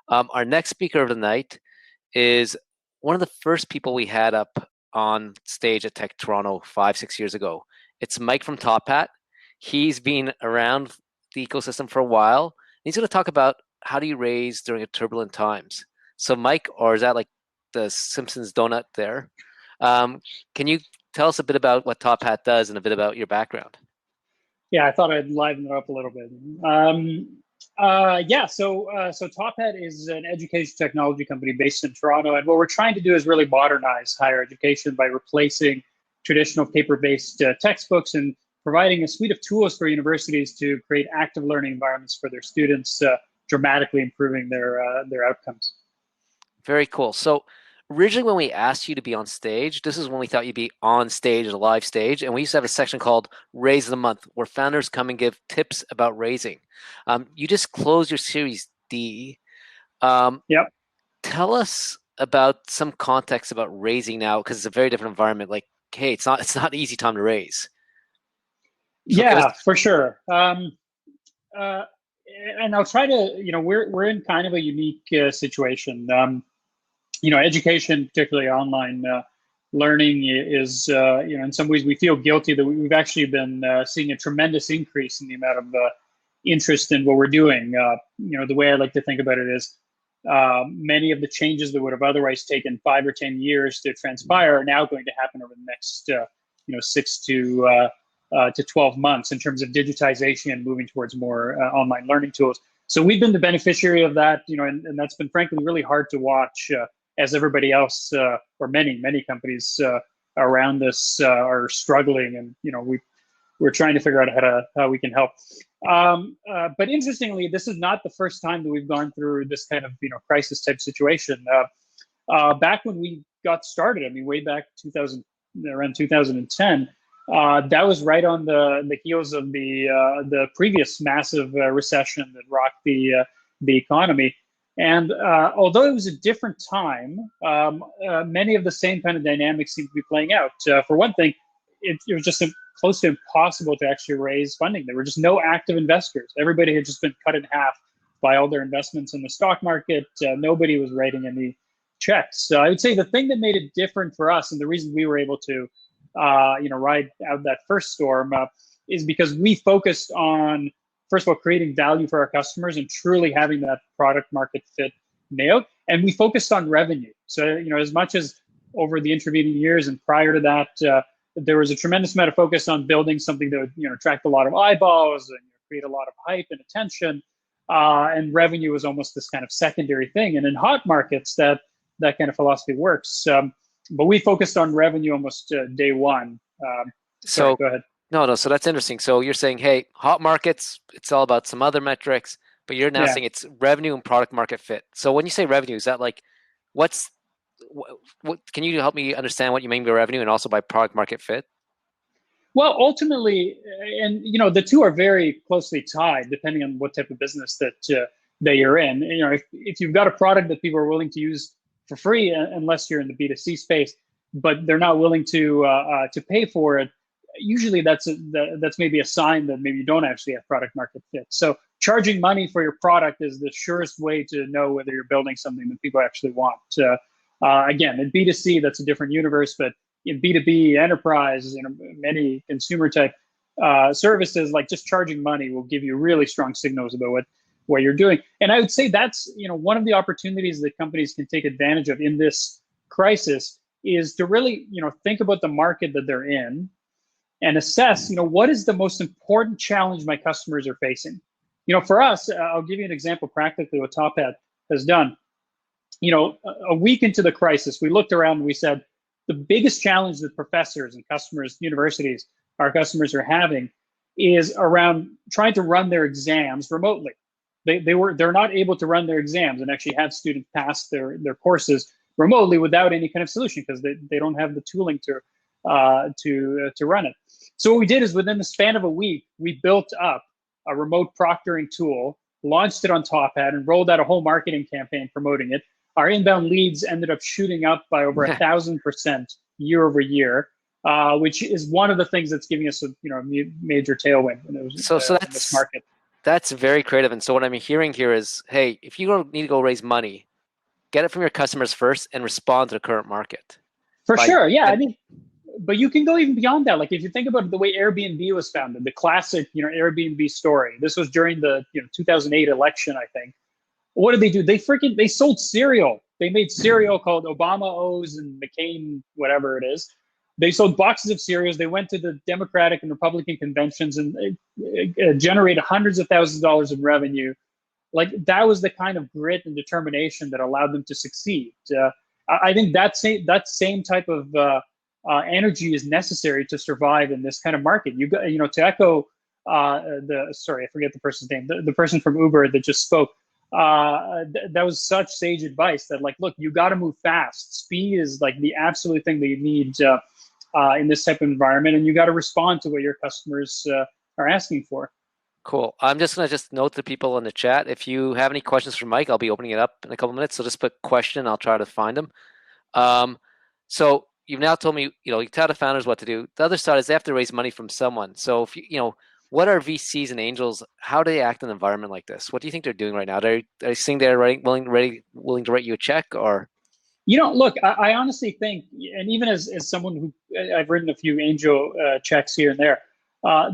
Our next speaker of the night is one of the first people we had up on stage at Tech Toronto 5, 6 years ago. It's Mike from TopHat. He's been around the ecosystem for a while. He's going to talk about how do you raise during turbulent times. So, Mike, or is that like the Simpsons donut there? Can you tell us a bit about what TopHat does and a bit about your background? Yeah, I thought I'd liven it up a little bit. So TopHat is an education technology company based in Toronto, and what we're trying to do is really modernize higher education by replacing traditional paper-based textbooks and providing a suite of tools for universities to create active learning environments for their students, dramatically improving their outcomes. Very cool. So originally when we asked you to be on stage, this is when we thought you'd be on stage, a live stage, and we used to have a section called Raise of the Month, where founders come and give tips about raising. You just closed your Series D. Yep. Tell us about some context about raising now, because it's a very different environment. Like, hey, it's not an easy time to raise. So give us. Yeah, for sure. And I'll try to, we're in kind of a unique situation. Education, particularly online learning, is, in some ways we feel guilty that we've actually been seeing a tremendous increase in the amount of interest in what we're doing. The way I like to think about it is many of the changes that would have otherwise taken 5 or 10 years to transpire are now going to happen over the next, 6 to 12 months in terms of digitization and moving towards more online learning tools. So we've been the beneficiary of that, and that's been frankly really hard to watch as everybody else or many companies around us are struggling, and we're trying to figure out how we can help. But interestingly, this is not the first time that we've gone through this kind of crisis type situation. Back when we got started, I mean, way back around 2010. That was right on the heels of the previous massive recession that rocked the economy. And although it was a different time, many of the same kind of dynamics seem to be playing out. For one thing, it was just close to impossible to actually raise funding. There were just no active investors. Everybody had just been cut in half by all their investments in the stock market. Nobody was writing any checks. So I would say the thing that made it different for us, and the reason we were able to ride out that first storm is because we focused on, first of all, creating value for our customers and truly having that product market fit nailed. And we focused on revenue. So, as much as over the intervening years and prior to that, there was a tremendous amount of focus on building something that would, attract a lot of eyeballs and create a lot of hype and attention. And revenue was almost this kind of secondary thing. And in hot markets, that kind of philosophy works. But we focused on revenue almost day one. Sorry, go ahead. No. So that's interesting. So you're saying, hey, hot markets, it's all about some other metrics, but you're now saying it's revenue and product market fit. So when you say revenue, is that like, what? Can you help me understand what you mean by revenue and also by product market fit? Well, ultimately, and the two are very closely tied, depending on what type of business that you're in. If you've got a product that people are willing to use for free, unless you're in the B2C space, but they're not willing to pay for it, usually that's maybe a sign that maybe you don't actually have product market fit. So charging money for your product is the surest way to know whether you're building something that people actually want. Again, in B2C, that's a different universe, but in B2B enterprise, many consumer type services, like just charging money will give you really strong signals about what you're doing. And I would say that's, one of the opportunities that companies can take advantage of in this crisis is to really, think about the market that they're in and assess, what is the most important challenge my customers are facing. For us, I'll give you an example practically what TopHat has done. A week into the crisis, we looked around and we said, the biggest challenge that professors and customers, universities, our customers are having is around trying to run their exams remotely. They're not able to run their exams and actually have students pass their courses remotely without any kind of solution because they don't have the tooling to run it. So what we did is within the span of a week, we built up a remote proctoring tool, launched it on TopHat, and rolled out a whole marketing campaign promoting it. Our inbound leads ended up shooting up by over 1,000% year over year, which is one of the things that's giving us a major tailwind in this market. That's very creative. And so what I'm hearing here is, hey, if you need to go raise money, get it from your customers first and respond to the current market. For By sure. Yeah. I and mean, but you can go even beyond that. Like if you think about the way Airbnb was founded, the classic, Airbnb story. This was during the 2008 election, I think. What did they do? They sold cereal. They made cereal called Obama O's and McCain, whatever it is. They sold boxes of cereals. They went to the Democratic and Republican conventions and generated hundreds of thousands of dollars in revenue. Like that was the kind of grit and determination that allowed them to succeed. I think that same type of energy is necessary to survive in this kind of market. You got, to echo sorry, I forget the person's name, the person from Uber that just spoke. That was such sage advice that, like, look, you got to move fast. Speed is like the absolute thing that you need in this type of environment, and you got to respond to what your customers are asking for. cool. I'm just gonna note to people in the chat. If you have any questions for Mike, I'll be opening it up in a couple minutes. So just put question. I'll try to find them. Um, so you've now told me, you tell the founders what to do. The other side is they have to raise money from someone. So if what are VCs and angels? How do they act in an environment like this? What do you think they're doing right now? Are they sitting there willing to write you a check, or? Look, I honestly think, and even as someone who I've written a few angel checks here and there,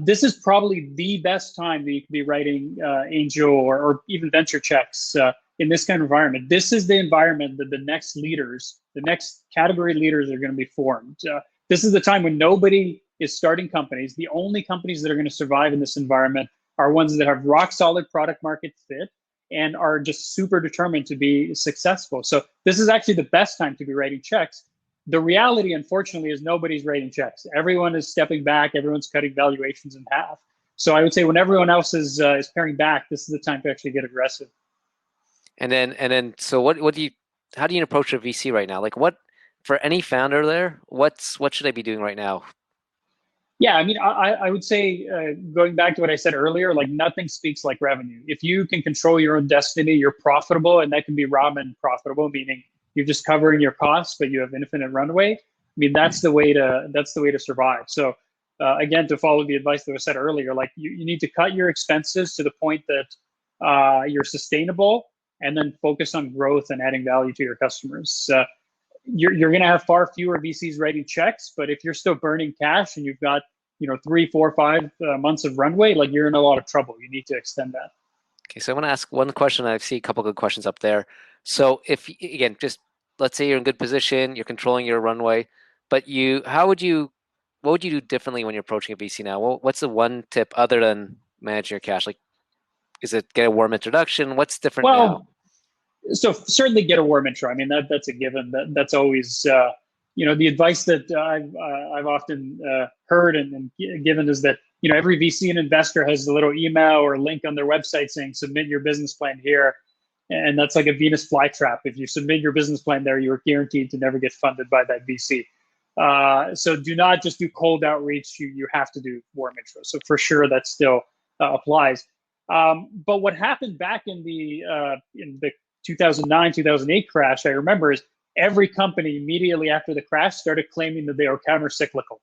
this is probably the best time that you could be writing angel or even venture checks in this kind of environment. This is the environment that the next leaders, the next category leaders are going to be formed. This is the time when nobody is starting companies. The only companies that are going to survive in this environment are ones that have rock solid product market fit and are just super determined to be successful. So this is actually the best time to be writing checks. The reality, unfortunately, is nobody's writing checks. Everyone is stepping back. Everyone's cutting valuations in half. So I would say when everyone else is paring back, this is the time to actually get aggressive. So how do you approach a VC right now? Like for any founder there, what should I be doing right now? Yeah, I mean, I would say going back to what I said earlier, like nothing speaks like revenue. If you can control your own destiny, you're profitable, and that can be ramen profitable, meaning you're just covering your costs, but you have infinite runway. I mean, that's the way to survive. So again, to follow the advice that was said earlier, like you need to cut your expenses to the point that you're sustainable, and then focus on growth and adding value to your customers. You're going to have far fewer VCs writing checks, but if you're still burning cash and you've got 3, 4, 5 months of runway, like you're in a lot of trouble. You need to extend that. Okay, so I want to ask one question. I see a couple good questions up there. So if again, just let's say you're in good position, you're controlling your runway, but what would you do differently when you're approaching a VC now? What's the one tip other than manage your cash? Like, is it get a warm introduction? What's different now? Well, so certainly get a warm intro. I mean, that's a given. That's always the advice that I've often heard and given is that every VC and investor has a little email or link on their website saying submit your business plan here, and that's like a Venus flytrap. If you submit your business plan there, you're guaranteed to never get funded by that VC. So do not just do cold outreach. You have to do warm intro. So for sure that still applies. But what happened back in the 2009, 2008 crash, I remember, is every company immediately after the crash started claiming that they were counter-cyclical.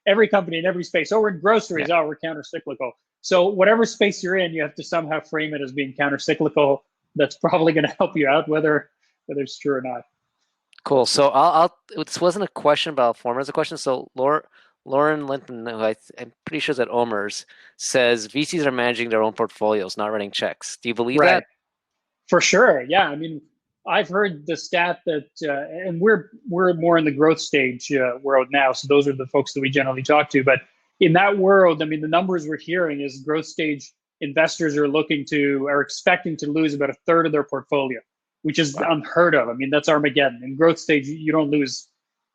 Every company in every space, we're in groceries, we're counter-cyclical. So whatever space you're in, you have to somehow frame it as being counter-cyclical. That's probably going to help you out, whether it's true or not. Cool. So this wasn't a question, but I'll form it as a question. So Lauren Linton, who I'm pretty sure is at Omers, says VCs are managing their own portfolios, not writing checks. Do you believe that? For sure. Yeah. I mean, I've heard the stat that, and we're more in the growth stage world now. So those are the folks that we generally talk to. But in that world, I mean, the numbers we're hearing is growth stage investors are expecting to lose about a third of their portfolio, which is unheard of. I mean, that's Armageddon. In growth stage, you don't lose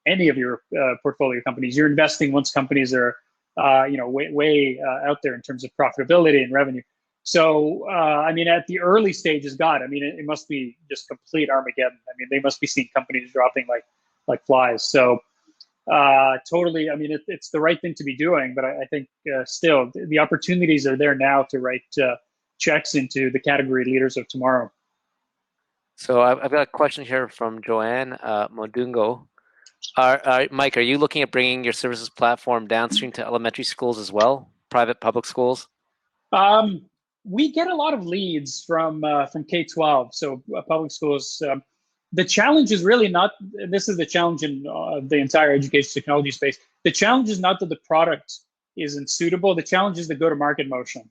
any of your portfolio companies. You're investing once companies are, way out there in terms of profitability and revenue. So, I mean, at the early stages, God, I mean, it must be just complete Armageddon. I mean, they must be seeing companies dropping like flies. So, totally. I mean, it's the right thing to be doing, but I think still the opportunities are there now to write checks into the category leaders of tomorrow. So I've got a question here from Joanne Modungo. Mike, are you looking at bringing your services platform downstream to elementary schools as well, private public schools? Um, we get a lot of leads from K-12, so public schools. The challenge is really not. This is the challenge in the entire education technology space. The challenge is not that the product isn't suitable. The challenge is the go-to-market motion.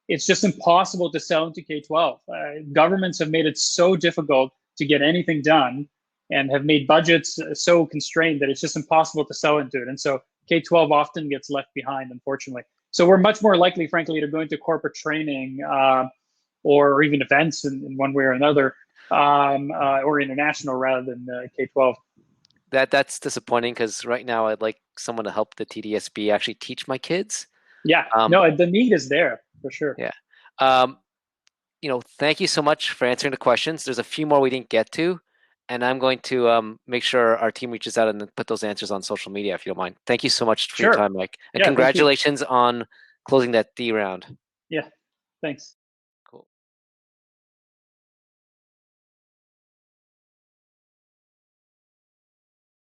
It's just impossible to sell into K-12. Governments have made it so difficult to get anything done, and have made budgets so constrained that it's just impossible to sell into it. And so K-12 often gets left behind, unfortunately. So we're much more likely, frankly, to go into corporate training or even events in one way or another, or international rather than K-12. That's disappointing because right now I'd like someone to help the TDSB actually teach my kids. Yeah, Um, no, the need is there for sure. yeah. Um, thank you so much for answering the questions. There's a few more we didn't get to, and I'm going to make sure our team reaches out and then put those answers on social media if you don't mind. Thank you so much for your Sure. time, Mike, and Yeah, thank you. congratulations on closing that D round. Yeah, thanks.